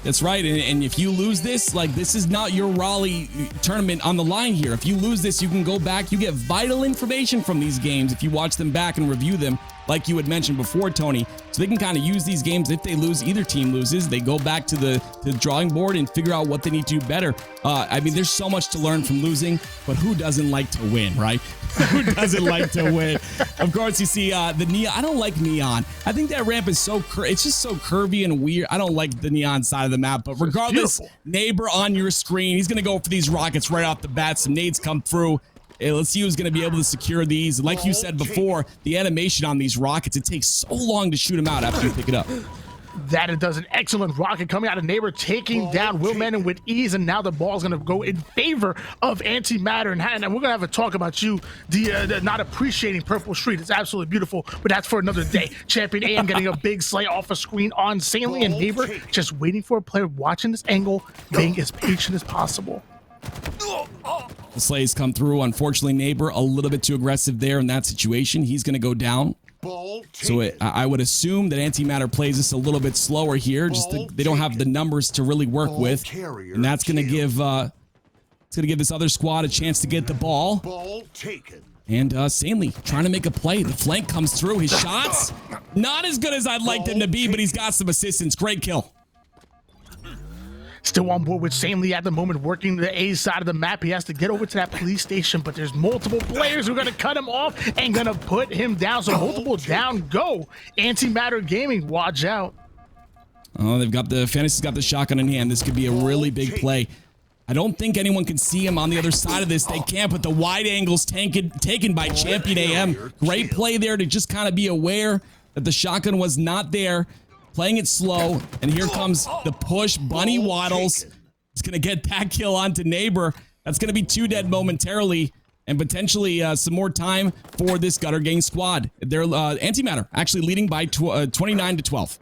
That's right. And if you lose this, like, this is not your Raleigh tournament on the line here. If you lose this, you can go back. You get vital information from these games if you watch them back and review them, like you had mentioned before, Tony. So they can kind of use these games. If they lose, either team loses, they go back to the drawing board and figure out what they need to do better. I mean, there's so much to learn from losing, but who doesn't like to win, right? Who doesn't like to win? Of course, you see the neon. I don't like neon. I think that ramp is so it's just so curvy and weird. I don't like the neon side of the map, but regardless, neighbor on your screen, he's going to go for these rockets right off the bat. Some nades come through. Let's see who's going to be able to secure these. Like you said before, the animation on these rockets, it takes so long to shoot them out after you pick it up. That it does an excellent rocket coming out of neighbor, taking down Will Manning with ease, and now the ball's going to go in favor of Antimatter. And we're going to have a talk about you, the not appreciating Purple Street. It's absolutely beautiful, but that's for another day. Champion AM getting a big slay off a screen on Sanely, and neighbor just waiting for a player watching this angle, being as patient as possible. The slays come through. Unfortunately, neighbor a little bit too aggressive there in that situation. He's going to go down. So I would assume that Antimatter plays this a little bit slower here. They don't have the numbers to really work with, and that's going to give this other squad a chance to get the ball. And Sanely trying to make a play. The flank comes through. His shots not as good as I'd like them to be, but he's got some assistance. Great kill. Still on board with Sanely at the moment, working the A side of the map. He has to get over to that police station, but there's multiple players who are going to cut him off and going to put him down. So multiple down go. Antimatter Gaming, watch out. Oh, Fantasy's got the shotgun in hand. This could be a really big play. I don't think anyone can see him on the other side of this. They can't, but the wide angle's taken by Champion AM. Great play there to just kind of be aware that the shotgun was not there. Playing it slow, and here comes the push. Bunny waddles. He's going to get that kill onto neighbor. That's going to be 2 dead momentarily, and potentially some more time for this Gutter Gang squad. They're Antimatter actually leading by 29-12.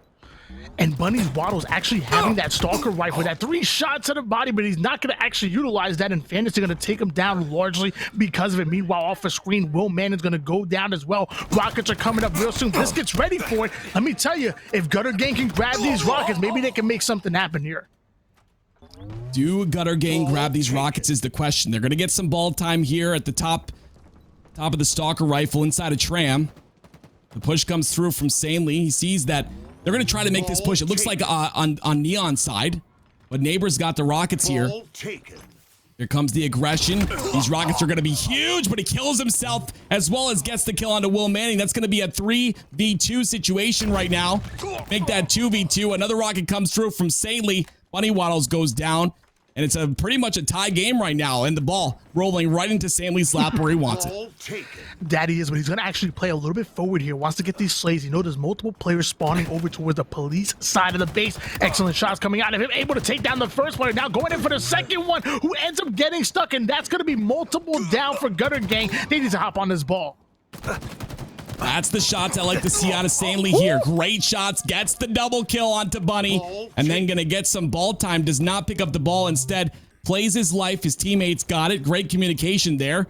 And Bunny's Waddle's actually having that Stalker rifle, that 3 shots to the body, but he's not going to actually utilize that, and Fantasy going to take him down largely because of it. Meanwhile, off the screen, Will Manning's going to go down as well. Rockets are coming up real soon. Biscuit's ready for it. Let me tell you, if Gutter Gang can grab these rockets, maybe they can make something happen here. Do Gutter Gang grab these rockets is the question. They're going to get some ball time here at the top of the Stalker rifle inside a tram. The push comes through from Sanely. He sees that they're going to try to make this push. It looks like on Neon side, but neighbor's got the rockets here. Here comes the aggression. These rockets are going to be huge, but he kills himself as well as gets the kill onto Will Manning. That's going to be a 3v2 situation right now. Make that 2v2. Another rocket comes through from Sanely. Bunny Waddles goes down, and it's pretty much a tie game right now, and the ball rolling right into Sanely's lap where he wants it. That he is, but he's going to actually play a little bit forward here. Wants to get these slays. You know there's multiple players spawning over towards the police side of the base. Excellent shots coming out of him. Able to take down the first player. Now going in for the second one, who ends up getting stuck, and that's going to be multiple down for Gutter Gang. They need to hop on this ball. That's the shots I like to see out of Sanely here. Great shots. Gets the double kill onto Bunny. And then going to get some ball time. Does not pick up the ball. Instead, plays his life. His teammates got it. Great communication there.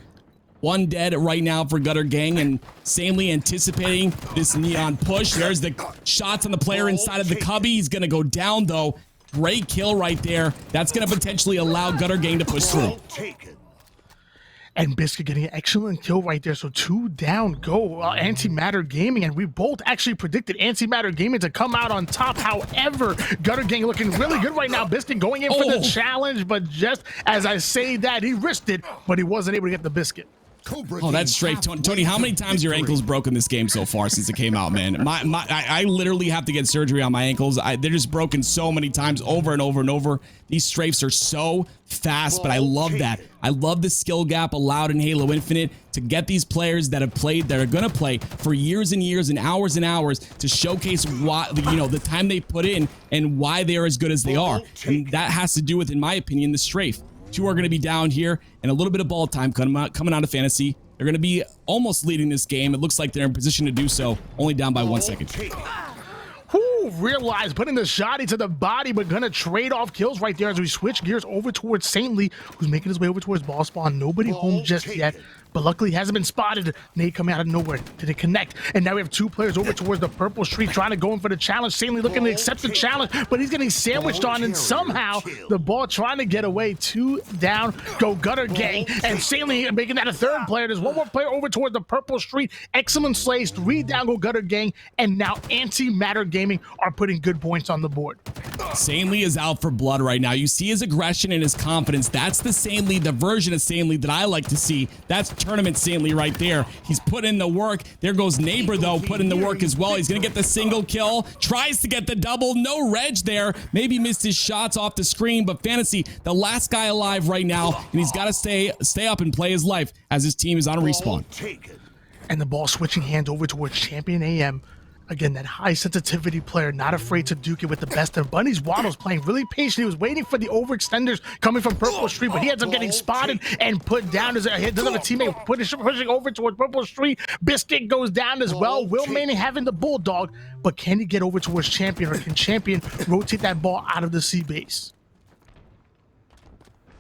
1 dead right now for Gutter Gang. And Sanely anticipating this neon push. There's the shots on the player inside of the cubby. He's going to go down, though. Great kill right there. That's going to potentially allow Gutter Gang to push through. And Biscuit getting an excellent kill right there. So 2 down go Antimatter Gaming. And we both actually predicted Antimatter Gaming to come out on top. However, Gutter Gang looking really good right now. Biscuit going in for the challenge. But just as I say that, he risked it, but he wasn't able to get the biscuit. Oh, that's straight. Tony, how many times your ankles broken this game so far since it came out, man? I literally have to get surgery on my ankles. They're just broken so many times over and over and over. These strafes are so fast, but I love that. I love the skill gap allowed in Halo Infinite to get these players that have played, that are going to play for years and years and hours to showcase why, the time they put in and why they are as good as they are. And that has to do with, in my opinion, the strafe. 2 are going to be down here, and a little bit of ball time coming out of Fantasy. They're going to be almost leading this game. It looks like they're in position to do so, only down by 1 second. both realize putting the shotty to the body, but gonna trade off kills right there as we switch gears over towards Saint Lee, who's making his way over towards ball spawn. Nobody home just yet, but luckily he hasn't been spotted. Nade coming out of nowhere. Did it connect? And now we have two players over towards the purple street trying to go in for the challenge. Saint Lee looking to accept the challenge, but he's getting sandwiched on, and somehow the ball trying to get away. 2 down, go Gutter Gang, and Saint Lee making that a third player. There's one more player over towards the purple street. Excellent slays, 3 down, go Gutter Gang, and now Antimatter Gaming are putting good points on the board. Saint Lee is out for blood right now. You see his aggression and his confidence. That's the Saint Lee, the version of Saint Lee that I like to see. That's tournament Saint Lee right there. He's put in the work. There goes Neighbor, though, put in the work as well. He's going to get the single kill. Tries to get the double. No reg there. Maybe missed his shots off the screen, but Fantasy, the last guy alive right now, and he's got to stay up and play his life as his team is on a respawn. And the ball switching hands over towards Champion AM. Again, that high sensitivity player, not afraid to duke it with the best of. Bunny's Waddle's playing really patient. He was waiting for the overextenders coming from Purple Street, but he ends up getting spotted and put down. He doesn't have a teammate pushing over towards Purple Street. Biscuit goes down as well. Will Manning having the Bulldog, but can he get over towards Champion, or can Champion rotate that ball out of the C base?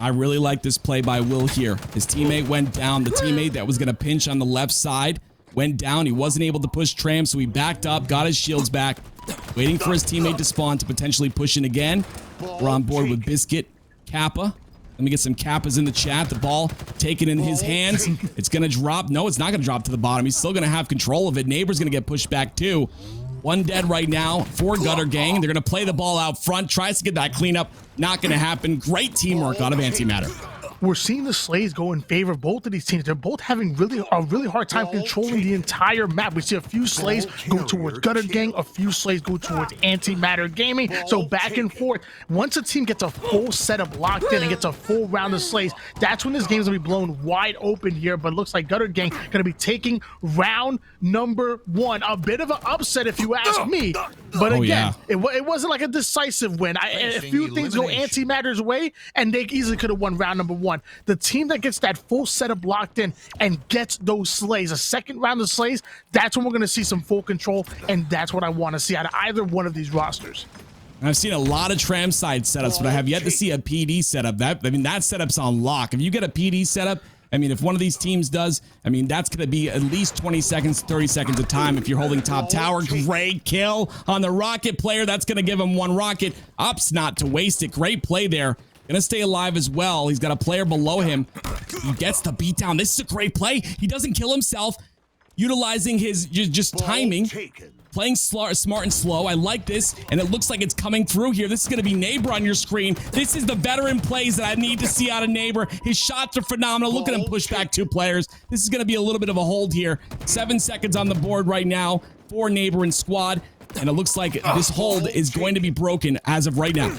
I really like this play by Will here. His teammate went down. The teammate that was going to pinch on the left side went down. He wasn't able to push Tram, so he backed up, got his shields back, waiting for his teammate to spawn to potentially push in again. We're on board with Biscuit, Kappa. Let me get some Kappas in the chat. The ball taken in his hands. It's going to drop. No, it's not going to drop to the bottom. He's still going to have control of it. Neighbor's going to get pushed back too. 1 dead right now for Gutter Gang. They're going to play the ball out front. Tries to get that cleanup. Not going to happen. Great teamwork out of Antimatter. We're seeing the slays go in favor of both of these teams. They're both having a really hard time controlling the entire map. We see a few slays go towards Gutter Gang, a few slays go towards Antimatter Gaming. So back and forth. Once a team gets a full setup locked in and gets a full round of slays, that's when this game's gonna be blown wide open here. But it looks like Gutter Gang gonna be taking round number 1. A bit of an upset if you ask me. But again, it wasn't like a decisive win. A few things go Antimatter's way, and they easily could have won round number 1. The team that gets that full setup locked in and gets those slays, a second round of slays, that's when we're going to see some full control, and that's what I want to see out of either one of these rosters. I've seen a lot of Tram side setups, but I have yet to see a PD setup. That setup's on lock. If you get a PD setup, if one of these teams does, that's going to be at least 20 seconds, 30 seconds of time if you're holding top tower. Great kill on the rocket player. That's going to give him 1 rocket. Ups not to waste it. Great play there. Gonna stay alive as well. He's got a player below him. He gets the beatdown. This is a great play. He doesn't kill himself, utilizing his just timing. Playing smart and slow. I like this, and it looks like it's coming through here. This is going to be Neighbor on your screen. This is the veteran plays that I need to see out of Neighbor. His shots are phenomenal. Look at him push back 2 players. This is going to be a little bit of a hold here. 7 seconds on the board right now for Neighbor and squad. And it looks like this hold is going to be broken as of right now.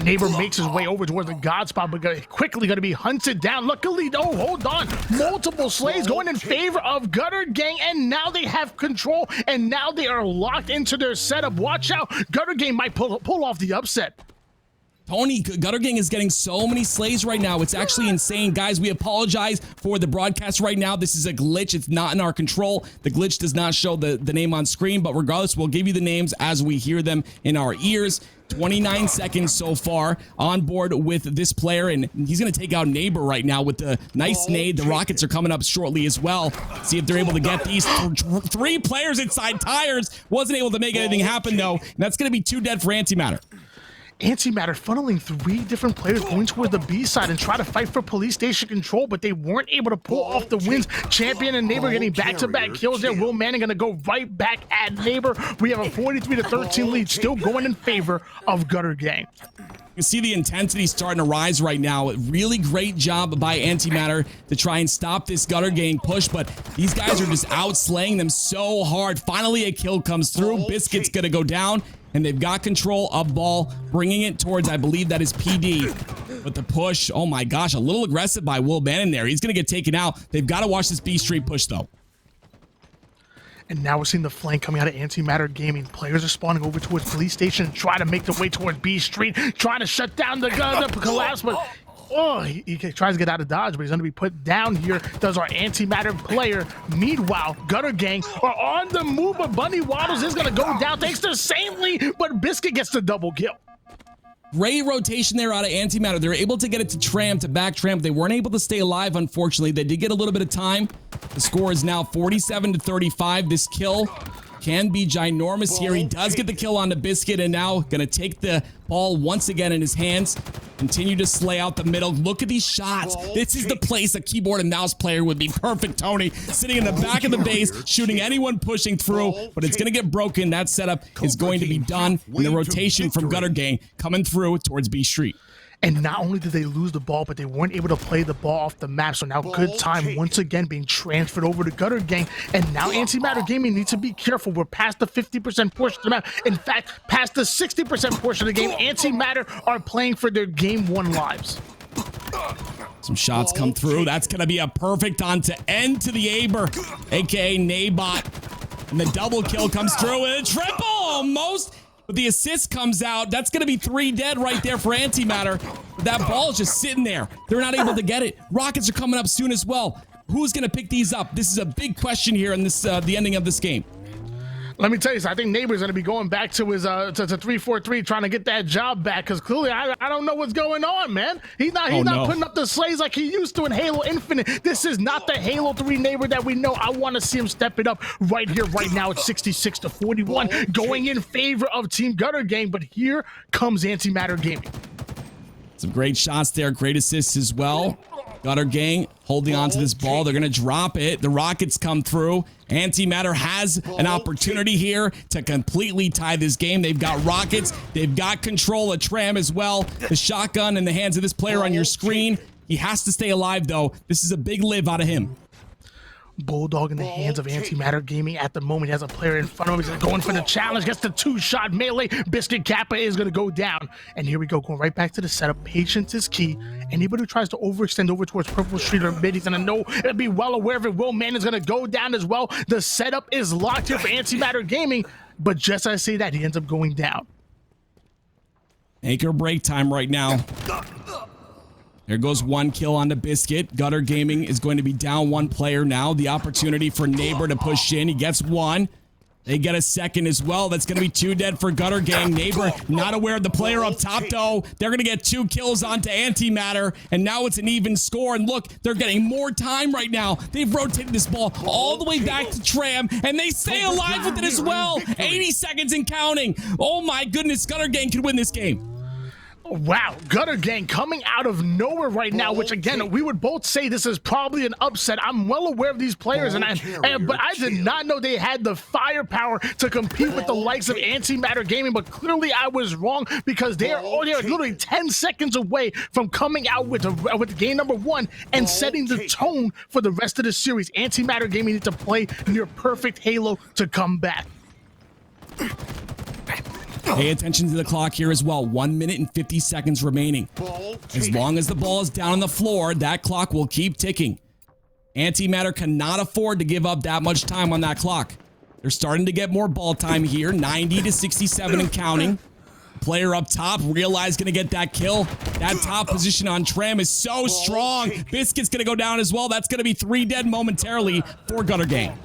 Neighbor makes his way over towards the God spot, but quickly going to be hunted down. Luckily, oh, hold on. Multiple slays going in favor of Gutter Gang, and now they have control, and now they are locked into their setup. Watch out. Gutter Gang might pull off the upset. Tony, Gutter Gang is getting so many slays right now. It's actually insane. Guys, we apologize for the broadcast right now. This is a glitch. It's not in our control. The glitch does not show the name on screen, but regardless, we'll give you the names as we hear them in our ears. 29 seconds so far on board with this player, and he's going to take out Neighbor right now with the nice nade. The Rockets are coming up shortly as well. See if they're able to get these 3 players inside tires. Wasn't able to make anything happen, though. And that's going to be 2 dead for Antimatter. Antimatter funneling 3 different players going towards the B side and try to fight for police station control, but they weren't able to pull off the wins. Champion and Neighbor getting back-to-back kills there. Will Manning going to go right back at Neighbor. We have a 43-13 lead still going in favor of Gutter Gang. You see the intensity starting to rise right now. Really great job by Antimatter to try and stop this Gutter Gang push, but these guys are just outslaying them so hard. Finally, a kill comes through. Biscuit's going to go down, and they've got control of ball, bringing it towards, I believe that is PD. But the push, oh my gosh, a little aggressive by Will Bannon there. He's going to get taken out. They've got to watch this B Street push, though. And now we're seeing the flank coming out of Antimatter Gaming. Players are spawning over towards police station and try to make their way towards B Street, trying to shut down the collapse, but Oh, he tries to get out of dodge, but he's going to be put down here. Does our Antimatter player. Meanwhile, Gutter Gang are on the move, but Bunny Waddles is going to go down thanks to Saintly, but Biscuit gets the double kill. Great rotation there out of Antimatter. They're able to get it to Tram, to back Tram. They weren't able to stay alive, unfortunately. They did get a little bit of time. The score is now 47-35. This kill can be ginormous here. He does get the kill on the Biscuit, and now going to take the ball once again in his hands. Continue to slay out the middle. Look at these shots. This is the place a keyboard and mouse player would be perfect, Tony. Sitting in the back of the base, shooting anyone pushing through, but it's going to get broken. That setup is going to be done. And the rotation from Gutter Gang coming through towards B Street. And not only did they lose the ball, but they weren't able to play the ball off the map. So now good time once again being transferred over to Gutter Gang. And now Antimatter Gaming needs to be careful. We're past the 50% portion of the map. In fact, past the 60% portion of the game. Antimatter are playing for their game 1 lives. Some shots come through. That's going to be a perfect on to end to the Aber, aka Nabot. And the double kill comes through and a triple almost. But the assist comes out. That's going to be 3 dead right there for Antimatter. But that ball is just sitting there. They're not able to get it. Rockets are coming up soon as well. Who's going to pick these up? This is a big question here in this the ending of this game. Let me tell you, I think Neighbor's going to be going back to his to 3-4-3, trying to get that job back, because clearly I don't know what's going on, man. He's not putting up the slays like he used to in Halo Infinite. This is not the Halo 3 Neighbor that we know. I want to see him step it up right here, right now. It's 66-41, going in favor of Team Gutter Gang, but here comes Antimatter Gaming. Some great shots there, great assists as well. Gutter Gang holding on to this ball. They're going to drop it. The Rockets come through. Antimatter has an opportunity here to completely tie this game. They've got Rockets. They've got control of Tram as well. The shotgun in the hands of this player on your screen. He has to stay alive, though. This is a big live out of him. Bulldog in the hands of Antimatter Gaming at the moment. He has a player in front of him. He's going for the challenge. Gets the 2-shot melee. Biscuit Kappa is going to go down. And here we go. Going right back to the setup. Patience is key. Anybody who tries to overextend over towards Purple Street or mid, he's going to know and be well aware of it. Will Man is going to go down as well. The setup is locked here for Antimatter Gaming. But just as I say that, he ends up going down. Anchor break time right now. There goes 1 kill on the Biscuit. Gutter Gaming is going to be down 1 player now. The opportunity for Neighbor to push in. He gets 1. They get a second as well. That's going to be 2 dead for Gutter Gang. Neighbor not aware of the player up top, though. They're going to get 2 kills onto Antimatter, and now it's an even score. And look, they're getting more time right now. They've rotated this ball all the way back to Tram, and they stay alive with it as well. 80 seconds and counting. Oh my goodness, Gutter Gang could win this game. Wow, Gutter Gang coming out of nowhere right now, which again, we would both say this is probably an upset. I'm well aware of these players, but I did not know they had the firepower to compete with the likes of Antimatter Gaming, but clearly I was wrong, because they're literally 10 seconds away from coming out with game number 1 and setting the tone for the rest of the series. Antimatter Gaming need to play near perfect Halo to come back. Pay attention to the clock here as well. 1 minute and 50 seconds remaining. As long as the ball is down on the floor, that clock will keep ticking. Antimatter cannot afford to give up that much time on that clock. They're starting to get more ball time here. 90-67 and counting. Player up top, Realize going to get that kill. That top position on Tram is so strong. Biscuit's going to go down as well. That's going to be 3 dead momentarily for Gutter Gang.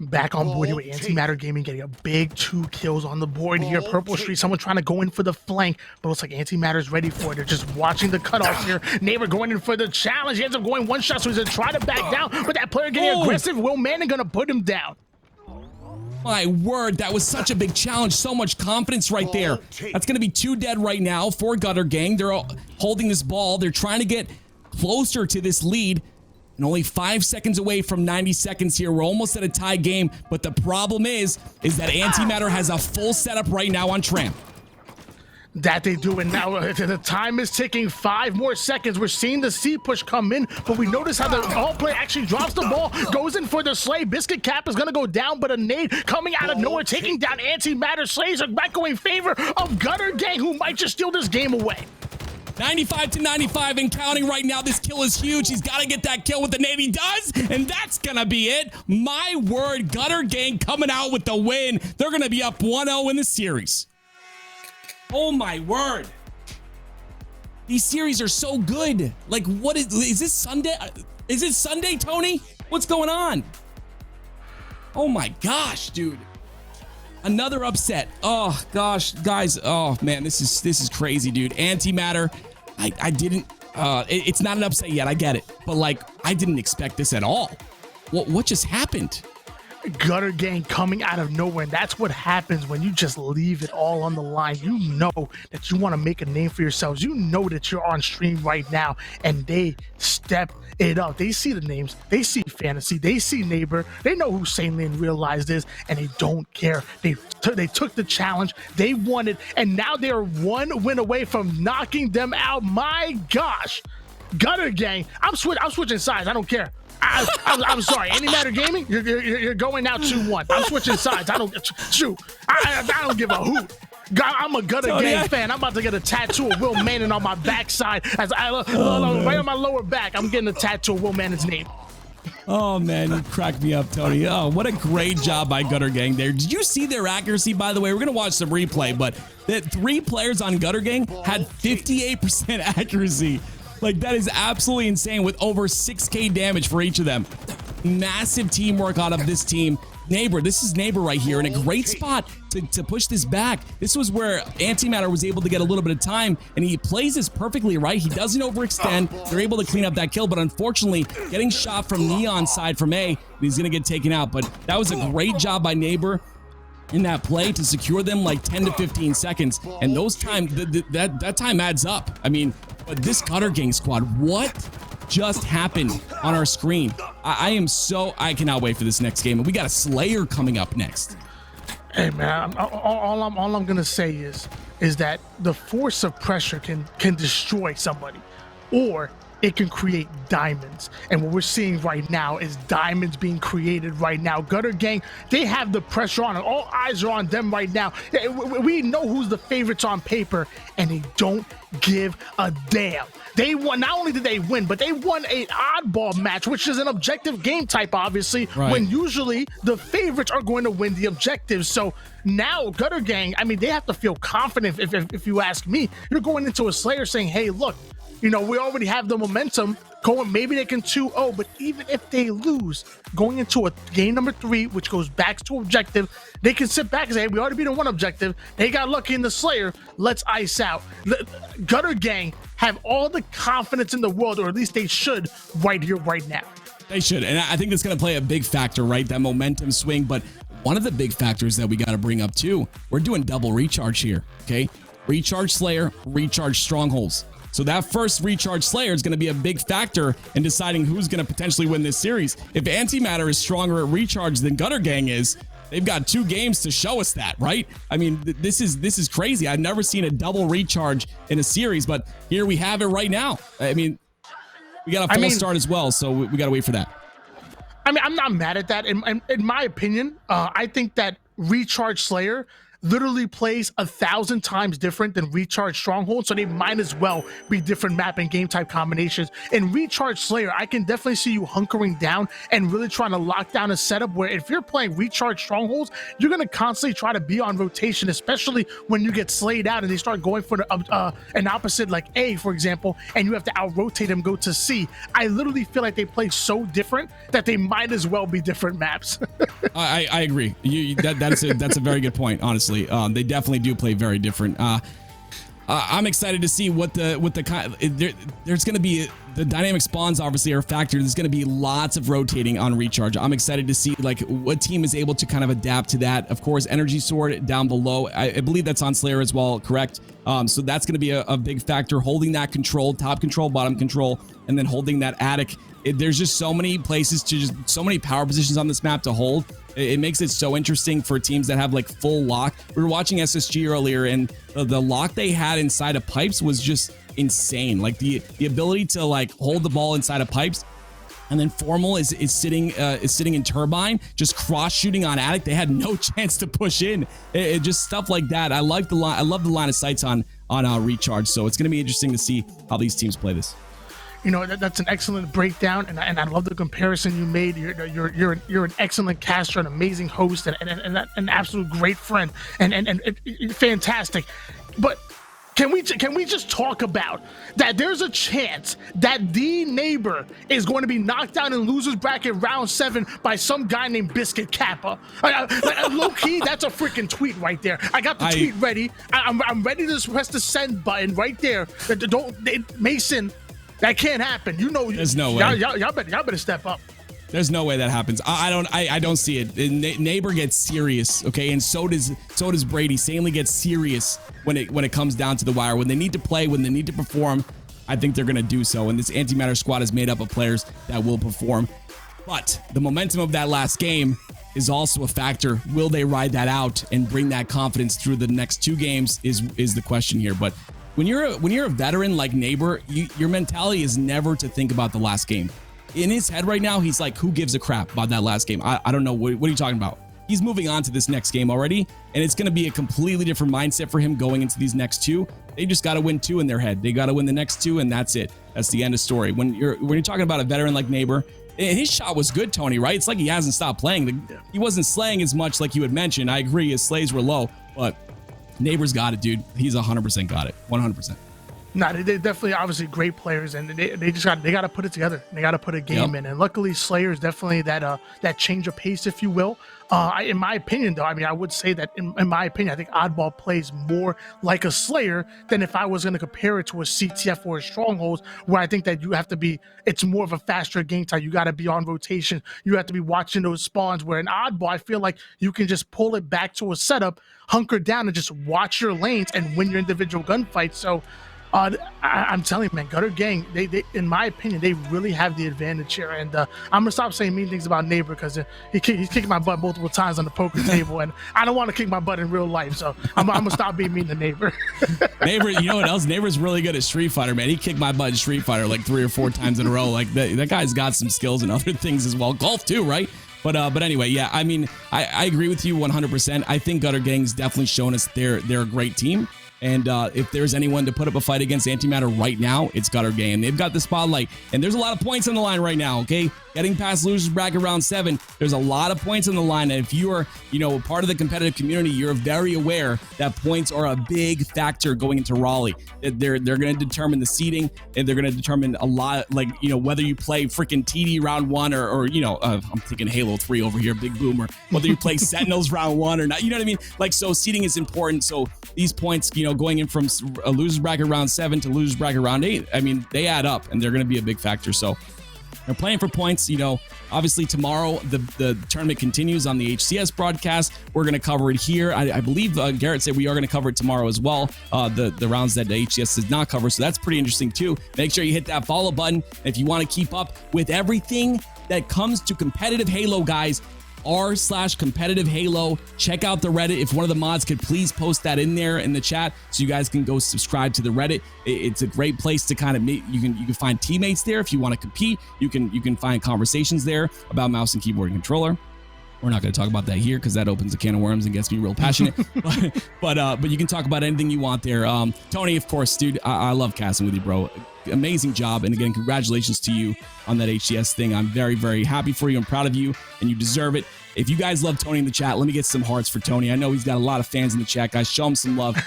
Back on board here with Antimatter Gaming, getting a big 2 kills on the board here. Purple Street, someone trying to go in for the flank, but it looks like Antimatter's ready for it. They're just watching the cutoffs here. Neighbor going in for the challenge. He ends up going 1 shot, so he's going to try to back down, but that player getting aggressive. Will Manning going to put him down. My word, that was such a big challenge. So much confidence right there. That's going to be 2 dead right now for Gutter Gang. They're all holding this ball. They're trying to get closer to this lead. And only 5 seconds away from 90 seconds here. We're almost at a tie game, but the problem is that Antimatter has a full setup right now on Tram. That they do, and now the time is ticking. 5 more seconds. We're seeing the C push come in, but we notice how the all player actually drops the ball, goes in for the slay. Biscuit Cap is going to go down, but a nade coming out of nowhere, taking down Antimatter. Slays are back going in favor of Gutter Gang, who might just steal this game away. 95-95 and counting right now. This kill is huge. He's got to get that kill with the nade. He does, and that's going to be it. My word, Gutter Gang coming out with the win. They're going to be up 1-0 in the series. Oh, my word. These series are so good. Like, what is this Sunday? Is it Sunday, Tony? What's going on? Oh my gosh, dude. Another upset. Oh gosh, guys. Oh man, this is crazy, dude. Antimatter. I didn't. It's not an upset yet. I get it, but like, I didn't expect this at all. What just happened? Gutter Gang coming out of nowhere, and that's what happens when you just leave it all on the line. You know that you want to make a name for yourselves. You know that you're on stream right now, and they step it up. They see the names, they see Fantasy, they see Neighbor, they know who Sanely and Realized is, and they don't care. They took the challenge, they won it, and now they are one win away from knocking them out. My gosh, Gutter Gang, I'm switching sides. I don't care. I'm sorry. Antimatter Gaming, you're going now 2-1. I'm switching sides. I don't give a hoot. I'm a Gutter Gang fan. I'm about to get a tattoo of Will Manning on my backside. Right on my lower back, I'm getting a tattoo of Will Manning's name. Oh man, you cracked me up, Tony. Oh, what a great job by Gutter Gang there. Did you see their accuracy, by the way? We're gonna watch some replay, but the 3 players on Gutter Gang had 58% accuracy. Like, that is absolutely insane, with over 6K damage for each of them. Massive teamwork out of this team. Neighbor, this is Neighbor right here in a great spot to push this back. This was where Antimatter was able to get a little bit of time, and he plays this perfectly right. He doesn't overextend. They're able to clean up that kill, but unfortunately, getting shot from Neon's side from A, he's going to get taken out. But that was a great job by Neighbor in that play to secure them like 10 to 15 seconds. And those time, that time adds up. I mean, but this Gutter Gang squad, what just happened on our screen? I cannot wait for this next game. And we got a Slayer coming up next. Hey man, all I'm gonna say is that the force of pressure can destroy somebody, or it can create diamonds. And what we're seeing right now is diamonds being created right now. Gutter Gang, they have the pressure on, and all eyes are on them right now. We know who's the favorites on paper, and they don't give a damn. They won. Not only did they win, but they won an oddball match, which is an objective game type, obviously, right, when usually the favorites are going to win the objectives. So now Gutter Gang, I mean, they have to feel confident. If you ask me, you're going into a Slayer saying, hey, look, you know, we already have the momentum going. Maybe they can 2-0, but even if they lose, going into a game number 3, which goes back to objective, they can sit back and say, hey, we already beat one objective. They got lucky in the Slayer. Let's ice out. The Gutter Gang have all the confidence in the world, or at least they should, right here, right now. They should, and I think that's going to play a big factor, right? That momentum swing. But one of the big factors that we got to bring up too, we're doing double recharge here, okay? Recharge Slayer, recharge Strongholds. So that first recharge Slayer is going to be a big factor in deciding who's going to potentially win this series. If Antimatter is stronger at recharge than Gutter Gang is, they've got 2 games to show us that, right? I mean, this is crazy. I've never seen a double recharge in a series, but here we have it right now. I mean, we got a full start as well, so we got to wait for that. I mean, I'm not mad at that. In my opinion, I think that recharge Slayer literally plays 1,000 times different than recharge Stronghold, so they might as well be different map and game type combinations. In recharge Slayer, I can definitely see you hunkering down and really trying to lock down a setup where if you're playing recharge Strongholds, you're going to constantly try to be on rotation, especially when you get slayed out and they start going for an opposite, like A, for example, and you have to out-rotate them, go to C. I literally feel like they play so different that they might as well be different maps. I agree. That's a very good point, honestly. They definitely do play very different. I'm excited to see what there's going to be. The dynamic spawns obviously are a factor. There's going to be lots of rotating on recharge. I'm excited to see like what team is able to kind of adapt to that. Of course, Energy Sword down below. I believe that's on Slayer as well, correct? So that's going to be a big factor, holding that control, top control, bottom control, and then holding that attic. There's just so many places so many power positions on this map to hold. It makes it so interesting for teams that have like full lock. We were watching SSG earlier, and the lock they had inside of pipes was just insane. Like the ability to like hold the ball inside of pipes, and then Formal is sitting in Turbine, just cross shooting on attic. They had no chance to push in. It just stuff like that. I like the line. I love the line of sights on recharge. So it's going to be interesting to see how these teams play this. You know, that's an excellent breakdown, and I love the comparison you made. You're an excellent caster, an amazing host, and an absolute great friend, and fantastic. But Can we just talk about that? There's a chance that the neighbor is going to be knocked down in losers bracket round 7 by some guy named Biscuit Kappa. Low key, that's a freaking tweet right there. I got the tweet ready. I'm ready to press the send button right there. Mason, that can't happen. You know, there's no way. Y'all better step up. There's no way that happens. I don't see it. Neighbor gets serious, okay, and so does Brady. Sanely gets serious when it comes down to the wire. When they need to play, when they need to perform, I think they're gonna do so. And this Antimatter squad is made up of players that will perform. But the momentum of that last game is also a factor. Will they ride that out and bring that confidence through the next 2 games? Is the question here. But when you're a veteran like Neighbor, your mentality is never to think about the last game. In his head right now, he's like, who gives a crap about that last game? I don't know. What are you talking about? He's moving on to this next game already, and it's going to be a completely different mindset for him going into these next 2. They just got to win 2 in their head. They got to win the next 2, and that's it. That's the end of story. When you're talking about a veteran like Neighbor, his shot was good, Tony, right? It's like he hasn't stopped playing. He wasn't slaying as much like you had mentioned. I agree, his slays were low, but Neighbor's got it, dude. He's 100% got it, 100%. No, they're definitely obviously great players, and they got to put it together. They got to put a game in, and luckily Slayer is definitely that change of pace, if you will. In my opinion, though, I mean, I would say that in my opinion, I think Oddball plays more like a Slayer than if I was going to compare it to a CTF or a Strongholds, where I think that you have to be. It's more of a faster game time. You got to be on rotation. You have to be watching those spawns. Where in Oddball, I feel like you can just pull it back to a setup, hunker down, and just watch your lanes and win your individual gunfights. So. I'm telling you, man, Gutter Gang, they in my opinion, they really have the advantage here. And I'm gonna stop saying mean things about Neighbor because he's kicked my butt multiple times on the poker table, and I don't want to kick my butt in real life. So I'm gonna stop being mean to Neighbor. Neighbor, you know what else? Neighbor's really good at Street Fighter, man. He kicked my butt in Street Fighter like 3 or 4 times in a row. Like that guy's got some skills and other things as well. Golf too, right? But anyway, yeah, I mean, I agree with you 100%. I think Gutter Gang's definitely shown us they're a great team. And if there's anyone to put up a fight against Antimatter right now, it's Gutter Gang. And they've got the spotlight. And there's a lot of points on the line right now, okay? Getting past losers bracket round 7, there's a lot of points on the line. And if you are, part of the competitive community, you're very aware that points are a big factor going into Raleigh. They're going to determine the seeding, and they're going to determine a lot, whether you play freaking TD round 1 or I'm thinking Halo 3 over here, big boomer. Whether you play Sentinels round 1 or not, you know what I mean? Like, so seeding is important. So these points, going in from a losers bracket round 7 to losers bracket round 8, I mean, they add up, and they're going to be a big factor. So they're playing for points. Obviously tomorrow the tournament continues on the HCS broadcast. We're going to cover it here. I believe Garrett said we are going to cover it tomorrow as well. The rounds that the HCS does not cover. So that's pretty interesting too. Make sure you hit that follow button. If you want to keep up with everything that comes to competitive Halo, guys, r/competitive Halo. Check out the Reddit. If one of the mods could please post that in there in the chat so you guys can go subscribe to the Reddit. It's a great place to kind of meet. You can find teammates there if you want to compete. You can find conversations there about mouse and keyboard and controller. We're not going to talk about that here because that opens a can of worms and gets me real passionate. but you can talk about anything you want there. Tony, of course, dude, I love casting with you, bro. Amazing job. And again, congratulations to you on that HCS thing. I'm very, very happy for you. I'm proud of you, and you deserve it. If you guys love Tony in the chat, let me get some hearts for Tony. I know he's got a lot of fans in the chat, guys. Show him some love.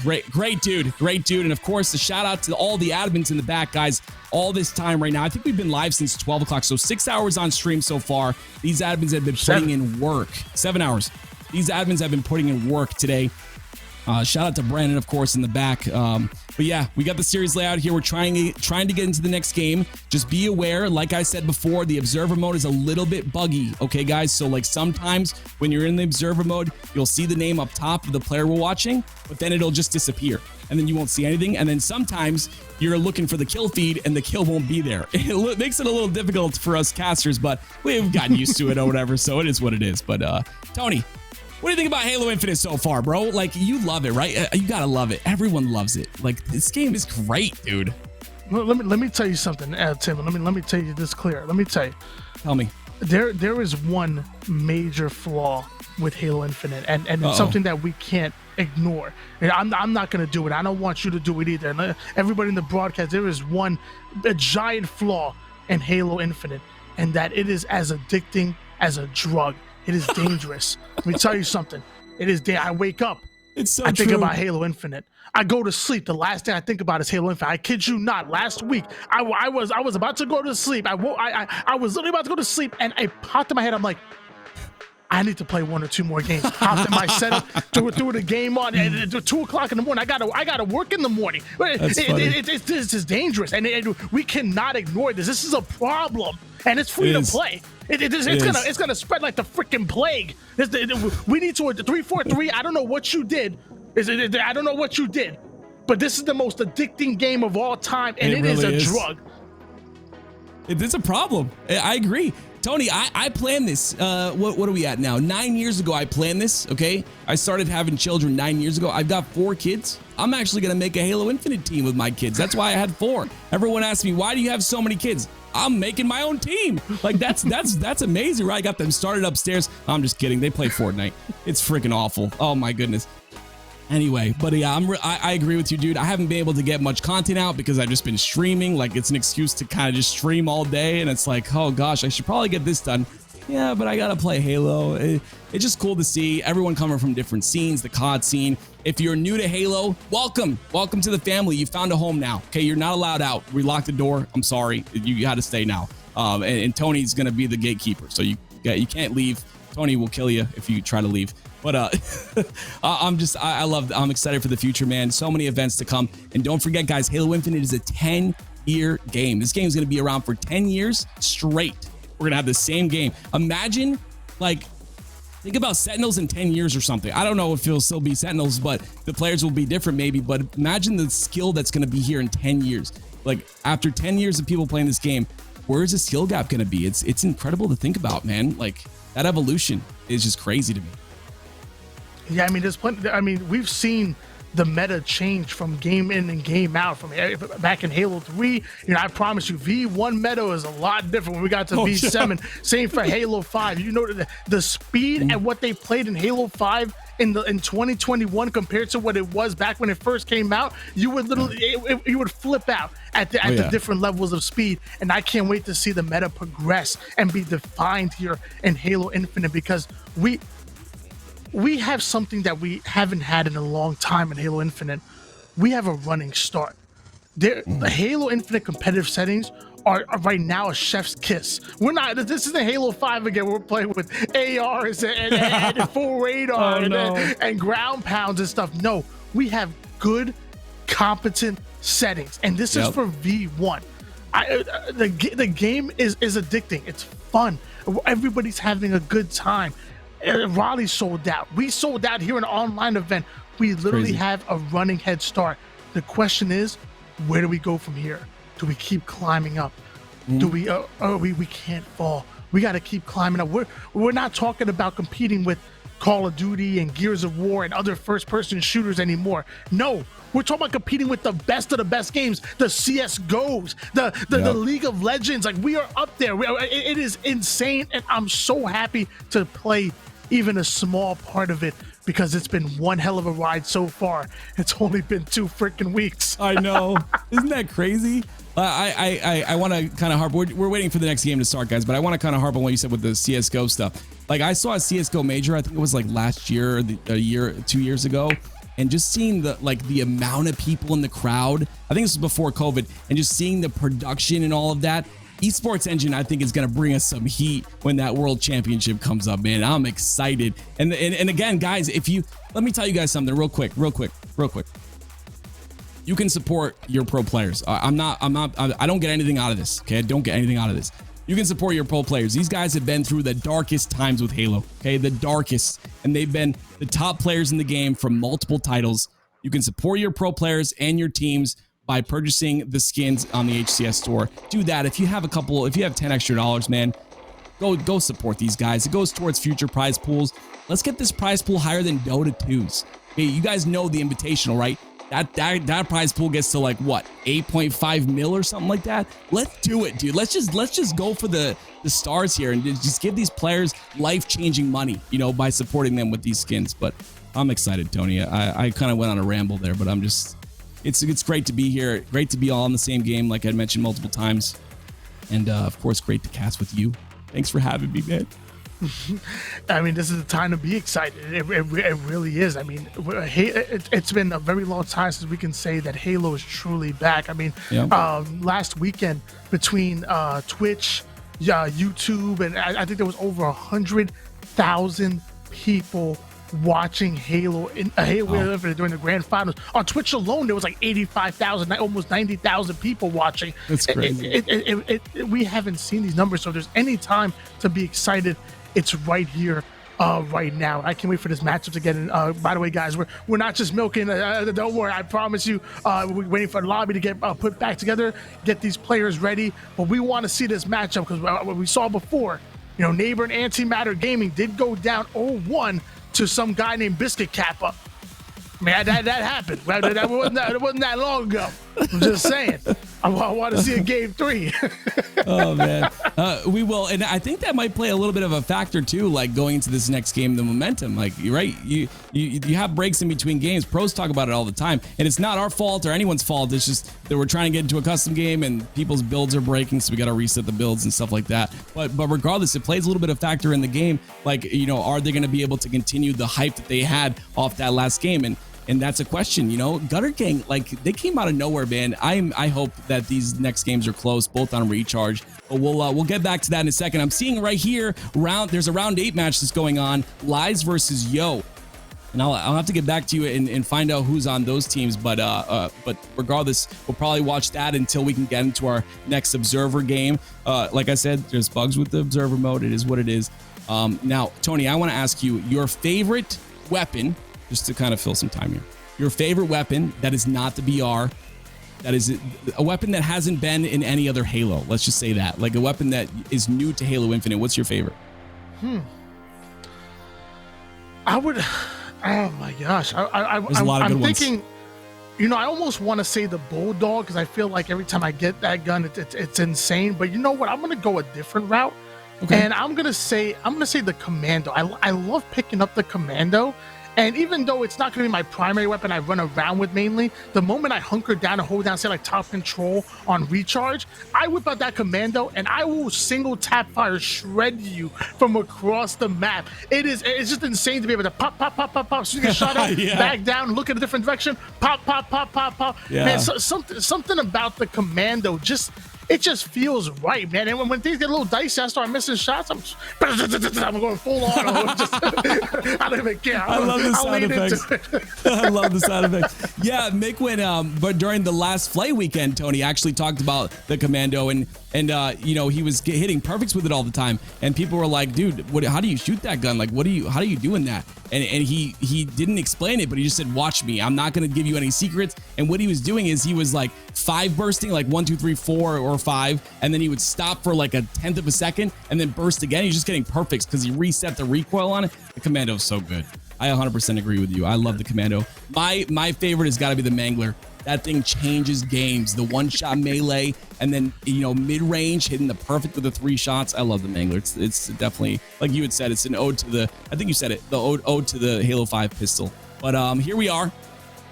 Great dude. And of course, a shout out to all the admins in the back, guys. All this time right now, I think we've been live since 12 o'clock. So 6 hours on stream so far. These admins have been putting in work. 7 hours. These admins have been putting in work today. Shout out to Brandon, of course, in the back. But yeah, we got the series layout here. We're trying to get into the next game. Just be aware, like I said before, the observer mode is a little bit buggy. Okay, guys? So like sometimes when you're in the observer mode, you'll see the name up top of the player we're watching, but then it'll just disappear. And then you won't see anything. And then sometimes you're looking for the kill feed and the kill won't be there. It makes it a little difficult for us casters, but we've gotten used to it or whatever. So it is what it is. But Tony, what do you think about Halo Infinite so far, bro? Like, you love it, right? You gotta love it. Everyone loves it. Like, this game is great, dude. Let me tell you something, Tim. Let me tell you this clear. Let me tell you. Tell me. There is one major flaw with Halo Infinite, and it's something that we can't ignore. And I'm not gonna do it. I don't want you to do it either. And everybody in the broadcast, there is a giant flaw in Halo Infinite, and that it is as addicting as a drug. It is dangerous. Let me tell you something. It is. I wake up It's so I think true. about Halo Infinite. I go to sleep. The last thing I think about is Halo Infinite. I kid you not. Last week, I was about to go to sleep. I was literally about to go to sleep, and it popped in my head. I'm like, I need to play 1 or 2 more games. Hopped in my setup, threw the game on, and at 2:00 in the morning, I gotta work in the morning. This is dangerous, and we cannot ignore this. This is a problem, and it's free to play. It's gonna spread like the freaking plague. We need to 343. I don't know what you did. I don't know what you did, but this is the most addicting game of all time, and it really is a drug. It's a problem. I agree. Tony, I planned this. What are we at now? 9 years ago, I planned this, okay? I started having children 9 years ago. I've got 4 kids. I'm actually going to make a Halo Infinite team with my kids. That's why I had 4. Everyone asks me, why do you have so many kids? I'm making my own team. Like, that's amazing, right? I got them started upstairs. I'm just kidding. They play Fortnite. It's freaking awful. Oh, my goodness. Anyway, but yeah, I agree with you, dude. I haven't been able to get much content out because I've just been streaming. Like, it's an excuse to kind of just stream all day, and it's like, oh gosh, I should probably get this done. Yeah, but I gotta play Halo. It's just cool to see everyone coming from different scenes, the COD scene. If you're new to Halo, welcome to the family. You found a home now. Okay, you're not allowed out. We locked the door. I'm sorry, you got to stay now. And Tony's gonna be the gatekeeper, so you can't leave. Tony will kill you if you try to leave. But I'm excited for the future, man. So many events to come. And don't forget, guys, Halo Infinite is a 10-year game. This game is going to be around for 10 years straight. We're going to have the same game. Imagine, like, think about Sentinels in 10 years or something. I don't know if it'll still be Sentinels, but the players will be different maybe. But imagine the skill that's going to be here in 10 years. Like, after 10 years of people playing this game, where is the skill gap going to be? It's incredible to think about, man. Like, that evolution is just crazy to me. Yeah, I mean, there's plenty. I mean, we've seen the meta change from game in and game out. From back in Halo 3, you know, I promise you, V1 meta is a lot different when we got to V7. Yeah. Same for Halo 5. You know, the speed and what they played in Halo 5 in 2021 compared to what it was back when it first came out, you would literally you would flip out at the different levels of speed. And I can't wait to see the meta progress and be defined here in Halo Infinite, because we have something that we haven't had in a long time in Halo Infinite. We have a running start. The Halo Infinite competitive settings are right now a chef's kiss. This isn't Halo 5 again. We're playing with ARs and full radar and ground pounds and stuff. No, we have good, competent settings. And this is for V1. The game is addicting. It's fun. Everybody's having a good time. Raleigh sold out. We sold out here in an online event. We literally have a running head start. The question is, where do we go from here? Do we keep climbing up? Do we can't fall. We got to keep climbing up. We're not talking about competing with Call of Duty and Gears of War and other first-person shooters anymore. No, we're talking about competing with the best of the best games, the CSGOs, the League of Legends. Like, we are up there. It is insane, and I'm so happy to play even a small part of it, because it's been one hell of a ride so far. It's only been 2 freaking weeks. I know. Isn't that crazy? I want to kind of harp. We're waiting for the next game to start, guys, but I want to kind of harp on what you said with the CSGO stuff. Like, I saw a CSGO major, I think it was like last year, or 2 years ago, and just seeing the amount of people in the crowd. I think this was before COVID, and just seeing the production and all of that. Esports Engine, I think, is going to bring us some heat when that World Championship comes up, man. I'm excited. And again, guys, let me tell you guys something real quick. You can support your pro players. I don't get anything out of this. Okay. I don't get anything out of this. You can support your pro players. These guys have been through the darkest times with Halo. Okay. The darkest, and they've been the top players in the game from multiple titles. You can support your pro players and your teams by purchasing the skins on the HCS store. Do that. If you have $10 extra, man, go support these guys. It goes towards future prize pools. Let's get this prize pool higher than Dota 2's. Okay, you guys know the Invitational, right? That prize pool gets to like what, 8.5 mil or something like that. Let's do it, dude. Let's just go for the stars here and just give these players life-changing money, you know, by supporting them with these skins. But I'm excited, Tony. I kind of went on a ramble there, but it's great to be here. Great to be all in the same game, like I mentioned multiple times. And of course, great to cast with you. Thanks for having me, man. I mean, this is the time to be excited. It really is. I mean, it's been a very long time since we can say that Halo is truly back. I mean, last weekend between Twitch, YouTube, and I think there was over 100,000 people watching Halo during the grand finals. On Twitch alone, there was like 85,000, almost 90,000 people watching. That's crazy. We haven't seen these numbers, so if there's any time to be excited, it's right here, right now. I can't wait for this matchup to get in. By the way, guys, we're not just milking. Don't worry, I promise you. We're waiting for the lobby to get put back together, get these players ready. But we want to see this matchup because what we saw before, Neighbor and Antimatter Gaming did go down 0-1 to some guy named Biscuit Kappa. Man, that happened. It wasn't that long ago. I'm just saying. I want to see a game 3. Oh man, we will, and I think that might play a little bit of a factor too. Like going into this next game, the momentum. Like you're right, you have breaks in between games. Pros talk about it all the time, and it's not our fault or anyone's fault. It's just that we're trying to get into a custom game, and people's builds are breaking, so we got to reset the builds and stuff like that. But regardless, it plays a little bit of factor in the game. Like are they going to be able to continue the hype that they had off that last game? And that's a question, Gutter Gang, like they came out of nowhere, man. I hope that these next games are close, both on recharge. But we'll get back to that in a second. I'm seeing right here there's a round 8 match that's going on, Lies versus Yo. And I'll have to get back to you and find out who's on those teams. But regardless, we'll probably watch that until we can get into our next Observer game. Like I said, there's bugs with the Observer mode. It is what it is. Now, Tony, I want to ask you your favorite weapon, just to kind of fill some time here. Your favorite weapon that is not the BR, that is a weapon that hasn't been in any other Halo. Let's just say that. Like a weapon that is new to Halo Infinite. What's your favorite? I would, oh my gosh. There's a lot of good ones. I'm thinking, I almost want to say the Bulldog because I feel like every time I get that gun, it's insane. But you know what? I'm going to go a different route. Okay. And I'm going to say the Commando. I love picking up the Commando. And even though it's not going to be my primary weapon I run around with mainly, the moment I hunker down and hold down, say like top control on recharge, I whip out that Commando and I will single tap fire shred you from across the map. It's just insane to be able to pop, as soon as you get shot at, back down, look in a different direction, pop. Yeah. Man, something about the Commando it just feels right, man. And when things get a little dicey, I start missing shots. I'm going full on. I don't even care. I love the sound effects. I love the sound effects. Yeah, Mick but during the last flight weekend, Tony actually talked about the Commando and he was hitting perfects with it all the time. And people were like, dude, how do you shoot that gun? Like, how are you doing that? And he didn't explain it, but he just said, watch me. I'm not going to give you any secrets. And what he was doing is he was like 5 bursting, like 1, 2, 3, 4 or 5. And then he would stop for like a 1/10 of a second and then burst again. He's just getting perfects because he reset the recoil on it. The Commando is so good. I 100% agree with you. I love the Commando. My favorite has got to be the Mangler. That thing changes games. The one-shot melee and then, mid-range hitting the perfect with the 3 shots. I love the Mangler. It's definitely, like you had said, it's an ode to I think you said it, the ode to the Halo 5 pistol. But here we are.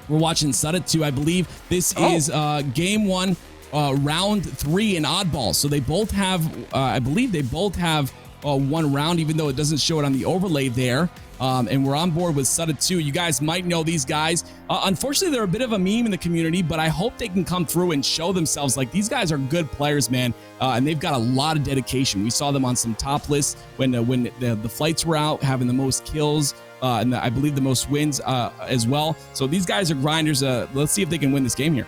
We're watching Sudda 2. I believe this is game 1, round 3 in Oddball. So they both have, I believe they both have 1 round, even though it doesn't show it on the overlay there. And we're on board with Sudda 2. You guys might know these guys. Unfortunately, they're a bit of a meme in the community, but I hope they can come through and show themselves. Like, these guys are good players, man, and they've got a lot of dedication. We saw them on some top lists when the flights were out, having the most kills, and I believe the most wins as well. So these guys are grinders. Let's see if they can win this game here.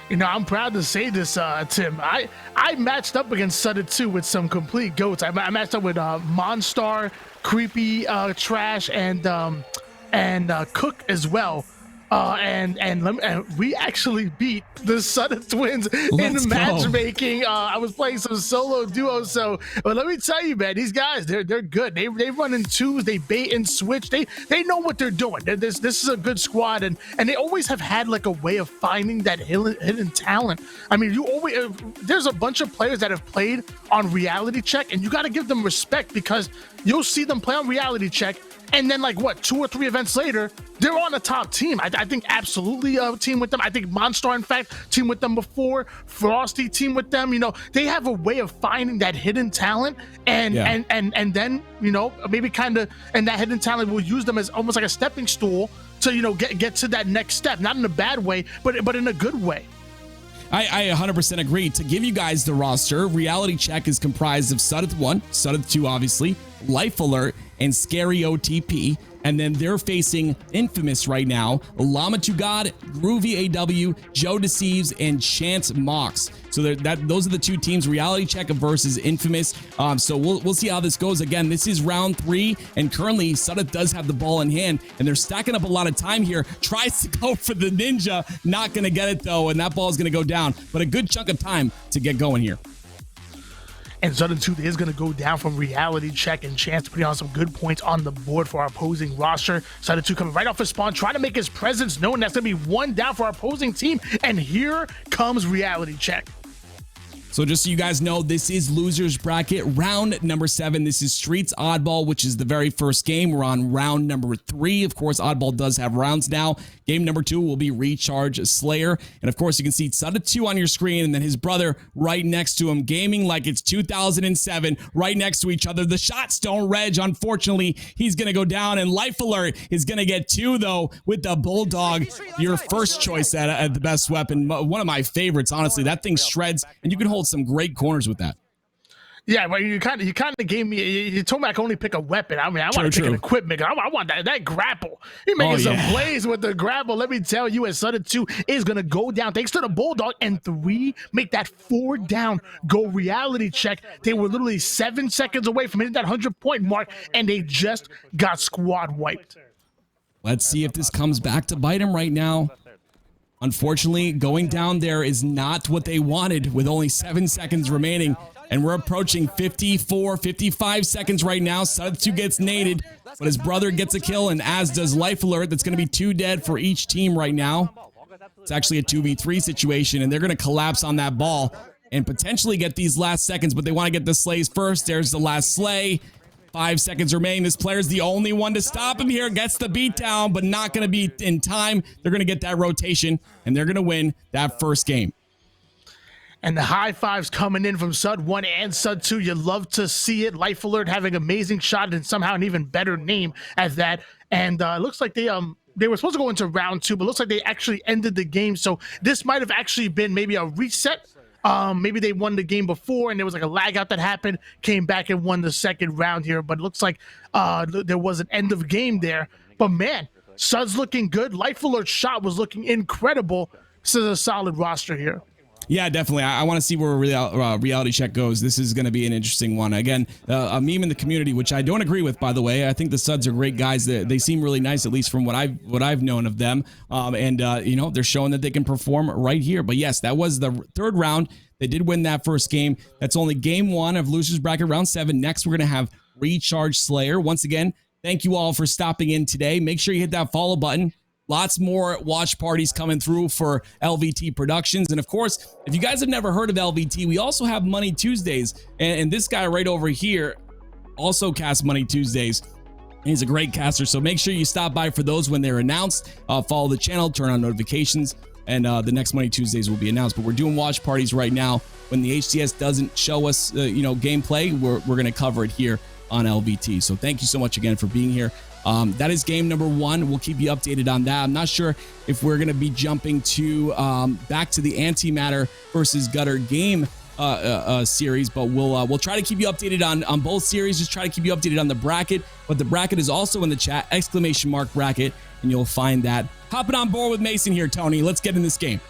I'm proud to say this, Tim. I matched up against Sudda 2 with some complete goats. I matched up with Monstar, Creepy, Trash, and Cook as well. And we actually beat the Sudda twins in matchmaking. I was playing some solo duos, but let me tell you, man, these guys, they're good. They run in 2s, they bait and switch. They know what they're doing. This is a good squad, and they always have had like a way of finding that hidden talent. I mean, there's a bunch of players that have played on Reality Check, and you got to give them respect because you'll see them play on Reality Check. And then, like, what, 2 or 3 events later, they're on the top team. I think absolutely team with them. I think Monstar, in fact, team with them before. Frosty team with them. You know, they have a way of finding that hidden talent and then, you know, maybe kind of, and that hidden talent will use them as almost like a stepping stool to, you know, get to that next step. Not in a bad way, but in a good way. I 100% agree. To give you guys the roster, Reality Check is comprised of Sudeth 1, Sudeth 2, obviously, Life Alert, and Scary OTP. And then they're facing Infamous right now, Llama to God, Groovy AW, Joe Deceives, and Chance Mox. So those are the 2 teams, Reality Check versus Infamous. So we'll see how this goes. Again, this is round 3, and currently Sudeth does have the ball in hand, and they're stacking up a lot of time here. Tries to go for the ninja, not going to get it though, and that ball is going to go down. But a good chunk of time to get going here. And Sudden 2 is going to go down from Reality Check, and Chance putting on some good points on the board for our opposing roster. Sudden 2 coming right off his spawn, trying to make his presence known. That's going to be 1 down for our opposing team. And here comes Reality Check. So just so you guys know, this is Losers Bracket, round number 7. This is Streets Oddball, which is the very first game. We're on round number 3. Of course, Oddball does have rounds now. Game number 2 will be Recharge Slayer. And of course, you can see Sudda 2 on your screen, and then his brother right next to him, gaming like it's 2007, right next to each other. The shots don't reg. Unfortunately, he's going to go down, and Life Alert is going to get 2, though, with the Bulldog. Your first choice at the best weapon. One of my favorites, honestly. That thing shreds, and you can hold some great corners with that. Yeah, but you kind of gave me. You told me I can only pick a weapon. I mean, I want to pick an equipment. I want that grapple. He making some plays with the grapple. Let me tell you, as Sudden 2 is gonna go down thanks to the Bulldog, and 3 make that 4 down. Go Reality Check. They were literally 7 seconds away from hitting that 100-point mark, and they just got squad wiped. Let's see if this comes back to bite him right now. Unfortunately, going down there is not what they wanted with only 7 seconds remaining. And we're approaching 54, 55 seconds right now. Sudth2 gets naded, but his brother gets a kill, and as does Life Alert. That's going to be 2 dead for each team right now. It's actually a 2v3 situation, and they're going to collapse on that ball and potentially get these last seconds, but they want to get the slays first. There's the last slay. 5 seconds remaining. This player's the only one to stop him here. Gets the beatdown, but not going to be in time. They're going to get that rotation, and they're going to win that first game. And the high fives coming in from Sud 1 and Sud 2. You love to see it. Life Alert having amazing shot and somehow an even better name at that. And it looks like they were supposed to go into round 2, but it looks like they actually ended the game. So this might have actually been maybe a reset. Maybe they won the game before and there was like a lag out that happened, came back and won the second round here. But it looks like there was an end of game there. But man, Sud's looking good. Life Alert's shot was looking incredible. This is a solid roster here. Yeah, definitely. I want to see where Reality Check goes. This is going to be an interesting one. Again, a meme in the community, which I don't agree with, by the way. I think the Suds are great guys. They seem really nice, at least from what I've known of them. You know, they're showing that they can perform right here. But yes, that was the 3rd round. They did win that first game. That's only game 1 of Losers Bracket round 7. Next, we're going to have Recharge Slayer. Once again, thank you all for stopping in today. Make sure you hit that follow button. Lots more watch parties coming through for LVT Productions. And of course, if you guys have never heard of LVT, we also have Money Tuesdays. And this guy right over here also casts Money Tuesdays. He's a great caster, so make sure you stop by for those when they're announced. Follow the channel, turn on notifications, and the next Money Tuesdays will be announced. But we're doing watch parties right now. When the HCS doesn't show us, gameplay, we're going to cover it here on LVT. So thank you so much again for being here. That is game number 1. We'll keep you updated on that. I'm not sure if we're going to be jumping to back to the Antimatter versus Gutter game series, but we'll try to keep you updated on both series. Just try to keep you updated on the bracket. But the bracket is also in the chat, ! bracket, and you'll find that. Hopping on board with Mason here, Tony. Let's get in this game.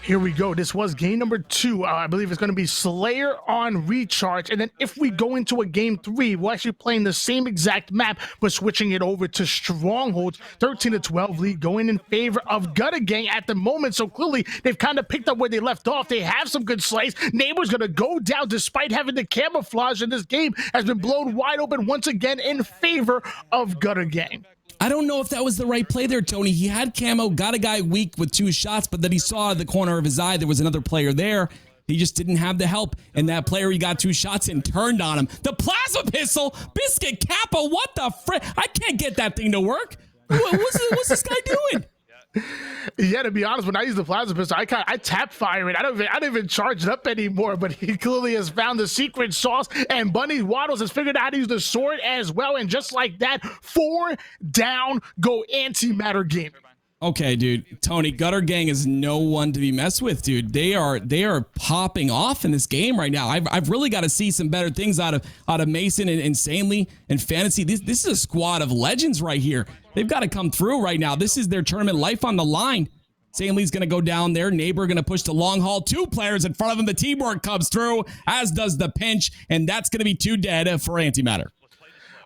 Here we go. This was game number 2. I believe it's going to be Slayer on Recharge. And then if we go into a game 3, we're actually playing the same exact map, but switching it over to Strongholds. 13-12 lead going in favor of Gutter Gang at the moment. So clearly they've kind of picked up where they left off. They have some good slays. Neighbor's going to go down despite having the camouflage, and this game has been blown wide open once again in favor of Gutter Gang. I don't know if that was the right play there, Tony. He had camo, got a guy weak with 2 shots, but then he saw the corner of his eye there was another player there. He just didn't have the help, and that player he got 2 shots and turned on him. The plasma pistol, Biscuit Kappa, what the frick? I can't get that thing to work. What's this guy doing? Yeah, to be honest, when I use the plasma pistol, I tap fire it. I don't even charge it up anymore. But he clearly has found the secret sauce, and Bunny Waddles has figured out how to use the sword as well. And just like that, 4 down go Antimatter game. Okay, dude. Tony, Gutter Gang is no one to be messed with, dude. They are popping off in this game right now. I've really got to see some better things out of Mason and Insanely and Fantasy. This is a squad of legends right here. They've got to come through right now. This is their tournament life on the line. Insanely's going to go down there. Neighbor going to push to long haul. 2 players in front of him. The teamwork comes through, as does the pinch, and that's going to be 2 dead for Antimatter.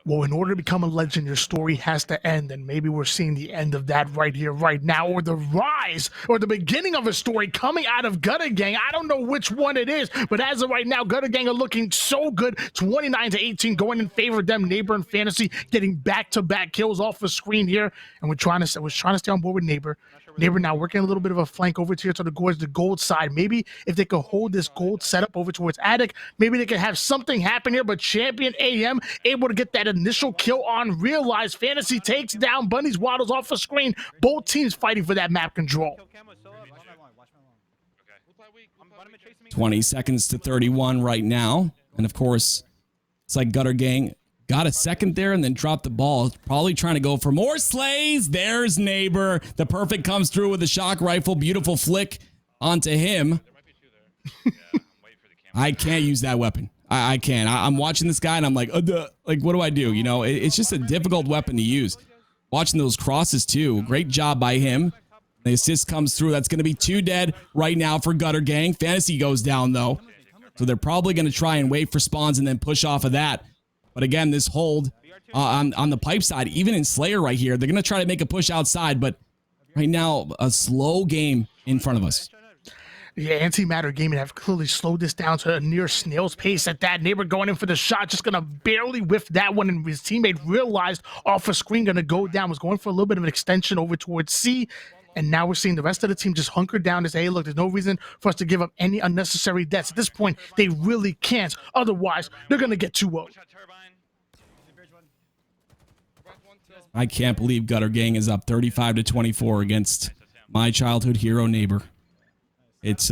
Well, in order to become a legend, your story has to end, and maybe we're seeing the end of that right here, right now, or the rise, or the beginning of a story coming out of Gutter Gang. I don't know which one it is, but as of right now, Gutter Gang are looking so good. 29-18 going in favor of them. Neighbor and Fantasy getting back-to-back kills off the screen here, and we're trying to stay on board with Neighbor. Neighbor now working a little bit of a flank over here to the gold side. Maybe if they could hold this gold setup over towards Attic, maybe they could have something happen here. But Champion AM able to get that initial kill on Realize. Fantasy takes down Bunny's Waddles off the screen. Both teams fighting for that map control. 20 seconds to 31 right now. And of course, it's like Gutter Gang got a second there and then dropped the ball. Probably trying to go for more slays. There's Neighbor. The perfect comes through with a shock rifle. Beautiful flick onto him. I can't use that weapon. I can't. I'm watching this guy and I'm like, what do I do? You know, it's just a difficult weapon to use. Watching those crosses too. Great job by him. The assist comes through. That's going to be 2 dead right now for Gutter Gang. Fantasy goes down though. So they're probably going to try and wait for spawns and then push off of that. But again, this hold on the pipe side, even in Slayer right here, they're going to try to make a push outside. But right now, a slow game in front of us. Yeah, Antimatter Gaming have clearly slowed this down to a near snail's pace at that. Neighbor going in for the shot, just going to barely whiff that one. And his teammate realized off a screen going to go down, was going for a little bit of an extension over towards C. And now we're seeing the rest of the team just hunker down and say, hey, look, there's no reason for us to give up any unnecessary deaths. At this point, they really can't. Otherwise, they're going to get 2-0. I can't believe Gutter Gang is up 35-24 against my childhood hero Neighbor. It's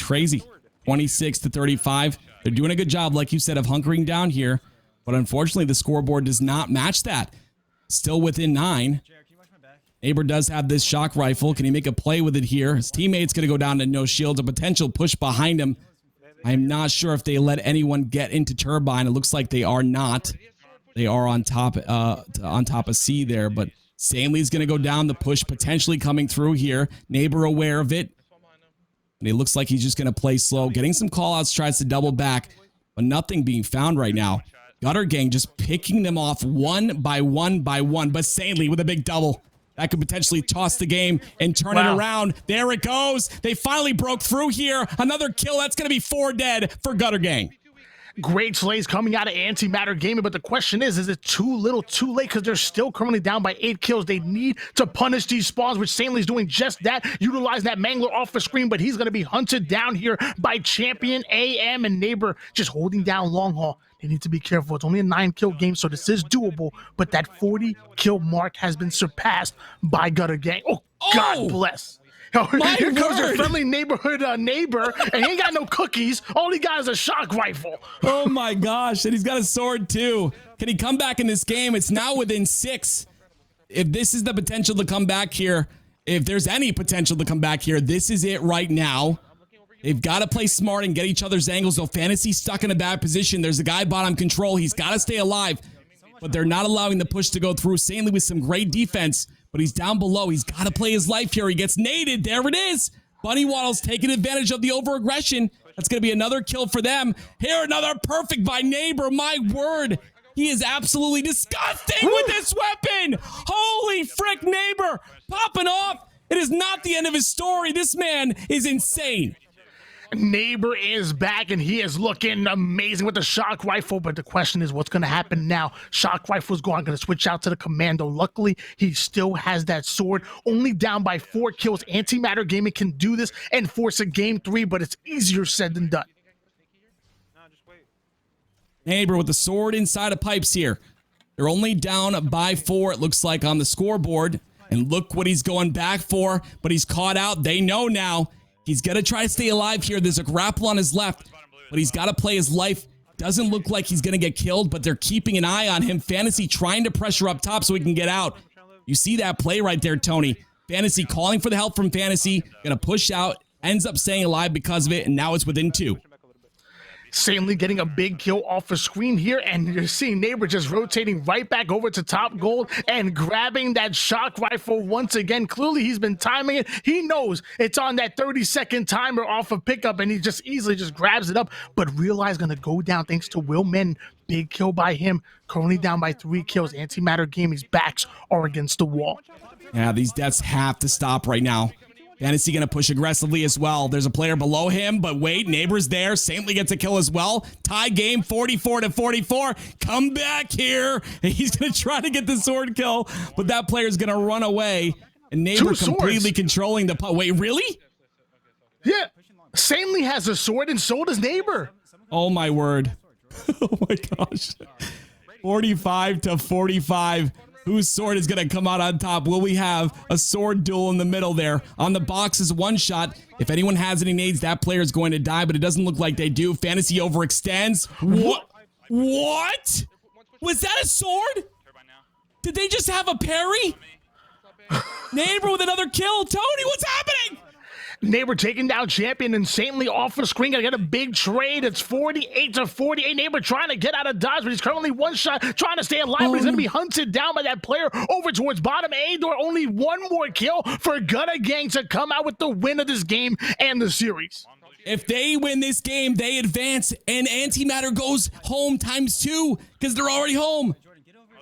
crazy. 26-35. They're doing a good job, like you said, of hunkering down here. But unfortunately, the scoreboard does not match that. Still within 9. Neighbor does have this shock rifle. Can he make a play with it here? His teammate's going to go down to no shields. A potential push behind him. I'm not sure if they let anyone get into Turbine. It looks like they are not. They are on top of C there, but Stanley's going to go down. The push potentially coming through here. Neighbor aware of it. And it looks like he's just going to play slow. Getting some callouts, tries to double back, but nothing being found right now. Gutter Gang just picking them off one by one by one, but Stanley with a big double. That could potentially toss the game and turn it around. There it goes. They finally broke through here. Another kill. That's going to be 4 dead for Gutter Gang. Great slays coming out of Antimatter Gaming, but the question is it too little too late? Because they're still currently down by 8 kills. They need to punish these spawns, which Stanley's doing just that. Utilize that Mangler off the screen, but he's going to be hunted down here by Champion AM, and Neighbor just holding down long haul. They need to be careful. It's only a 9-kill game, so this is doable, but that 40-kill mark has been surpassed by Gutter Gang. Oh, God bless. Here comes your friendly neighborhood neighbor, and he ain't got no cookies. All he got is a shock rifle. Oh my gosh, and he's got a sword too. Can he come back in this game? It's now within 6. If this is the potential to come back here, if there's any potential to come back here, this is it right now. They've got to play smart and get each other's angles. So Fantasy's stuck in a bad position. There's a guy bottom control. He's got to stay alive, but they're not allowing the push to go through. Stanley with some great defense, but he's down below. He's got to play his life here. He gets naded. There it is. Bunny Waddles taking advantage of the over-aggression. That's going to be another kill for them. Here, another perfect by Neighbor. My word. He is absolutely disgusting with this weapon. Holy frick, Neighbor. Popping off. It is not the end of his story. This man is insane. Neighbor is back, and he is looking amazing with the shock rifle, but the question is what's going to happen now. Shock rifle's gone, going to switch out to the commando. Luckily, he still has that sword, only down by 4 kills. Antimatter Gaming can do this and force a game 3, but it's easier said than done. Neighbor with the sword inside of pipes here. They're only down by 4, it looks like, on the scoreboard. And look what he's going back for, but he's caught out. They know now. He's going to try to stay alive here. There's a grapple on his left, but he's got to play his life. Doesn't look like he's going to get killed, but they're keeping an eye on him. Fantasy trying to pressure up top so he can get out. You see that play right there, Tony. Fantasy calling for the help from Fantasy. Going to push out. Ends up staying alive because of it, and now it's within 2. Sanely getting a big kill off the screen here, and you're seeing Neighbor just rotating right back over to top gold and grabbing that shock rifle once again. Clearly, he's been timing it. He knows it's on that 30-second timer off of pickup, and he just easily just grabs it up. But Realize going to go down thanks to Will Men. Big kill by him. Currently down by 3 kills. Antimatter Gaming's backs are against the wall. Yeah, these deaths have to stop right now. Fantasy going to push aggressively as well. There's a player below him, but wait, Neighbor's there. Saintly gets a kill as well. Tie game, 44-44. Come back here. He's going to try to get the sword kill, but that player's going to run away. And Neighbor completely controlling the... Wait, really? Yeah. Saintly has a sword, and so does Neighbor. Oh, my word. Oh, my gosh. 45-45. Whose sword is going to come out on top? Will we have a sword duel in the middle there? On the box is one shot. If anyone has any nades, that player is going to die, but it doesn't look like they do. Fantasy overextends. What? What? Was that a sword? Did they just have a parry? Neighbor with another kill. Tony, what's happening? Neighbor taking down Champion, and Saintly off the screen. Gonna get a big trade. It's 48-48. Neighbor trying to get out of dodge, but he's currently one shot, trying to stay alive, but he's gonna be hunted down by that player over towards bottom A door. Only one more kill for Gunna Gang to come out with the win of this game and the series. If they win this game, they advance, and Antimatter goes home ×2 because they're already home.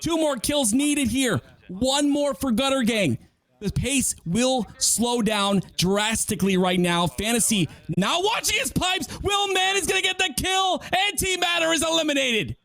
2 more kills needed here. 1 more for Gunna Gang. The pace will slow down drastically right now. Fantasy now watching his pipes. Will Man is going to get the kill. Antimatter is eliminated.